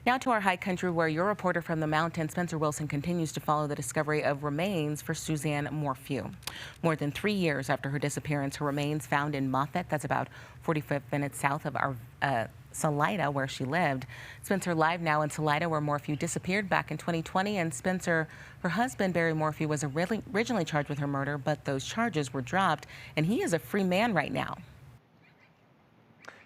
Now to our high country, where your reporter from the mountain, Spencer Wilson, continues to follow the discovery of remains for Suzanne Morphew. More than 3 years after her disappearance, her remains found in Moffett, that's about 45 minutes south of our Salida, where she lived. Spencer live now in Salida, where Morphew disappeared back in 2020. And Spencer, her husband, Barry Morphew, was originally charged with her murder, but those charges were dropped, and he is a free man right now.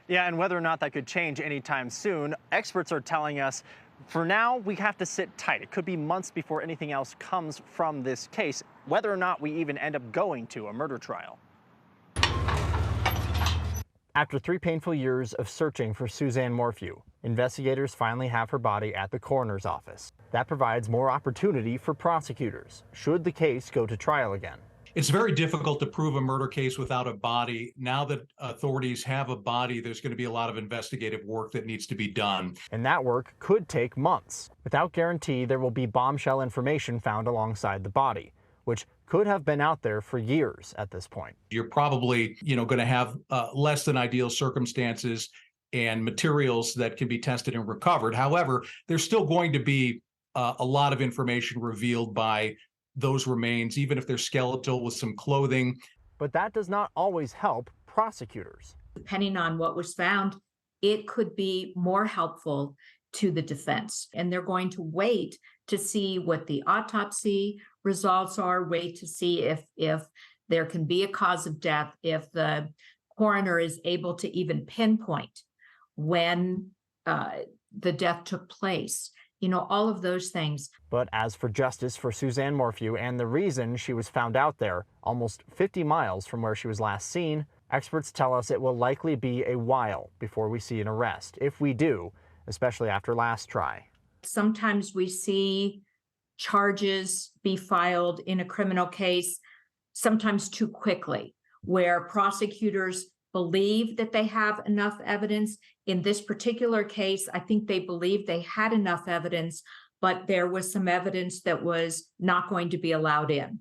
Yeah, and whether or not that could change anytime soon, experts are telling us for now we have to sit tight. It could be months before anything else comes from this case, whether or not we even end up going to a murder trial. After 3 painful years of searching for Suzanne Morphew, investigators finally have her body at the coroner's office. That provides more opportunity for prosecutors, should the case go to trial again. It's very difficult to prove a murder case without a body. Now that authorities have a body, there's going to be a lot of investigative work that needs to be done. And that work could take months. Without guarantee, there will be bombshell information found alongside the body, which could have been out there for years at this point. You're probably, going to have less than ideal circumstances and materials that can be tested and recovered. However, there's still going to be a lot of information revealed by those remains, even if they're skeletal with some clothing. But that does not always help prosecutors. Depending on what was found, it could be more helpful to the defense. And they're going to wait to see what the autopsy results are, wait to see if there can be a cause of death, if the coroner is able to even pinpoint when the death took place. All of those things. But as for justice for Suzanne Morphew and the reason she was found out there, almost 50 miles from where she was last seen, experts tell us it will likely be a while before we see an arrest, if we do, especially after last try. Sometimes we see charges be filed in a criminal case, sometimes too quickly, where prosecutors believe that they have enough evidence. In this particular case, I think they believed they had enough evidence, but there was some evidence that was not going to be allowed in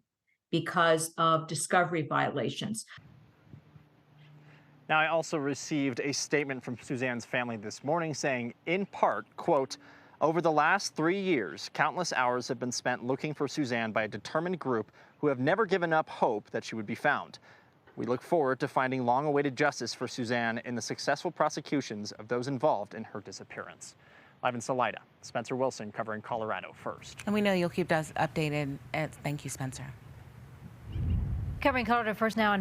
because of discovery violations. Now, I also received a statement from Suzanne's family this morning saying, in part, quote, "Over the last 3 years, countless hours have been spent looking for Suzanne by a determined group who have never given up hope that she would be found. We look forward to finding long-awaited justice for Suzanne in the successful prosecutions of those involved in her disappearance." Live in Salida, Spencer Wilson covering Colorado First. And we know you'll keep us updated. Thank you, Spencer. Covering Colorado First now.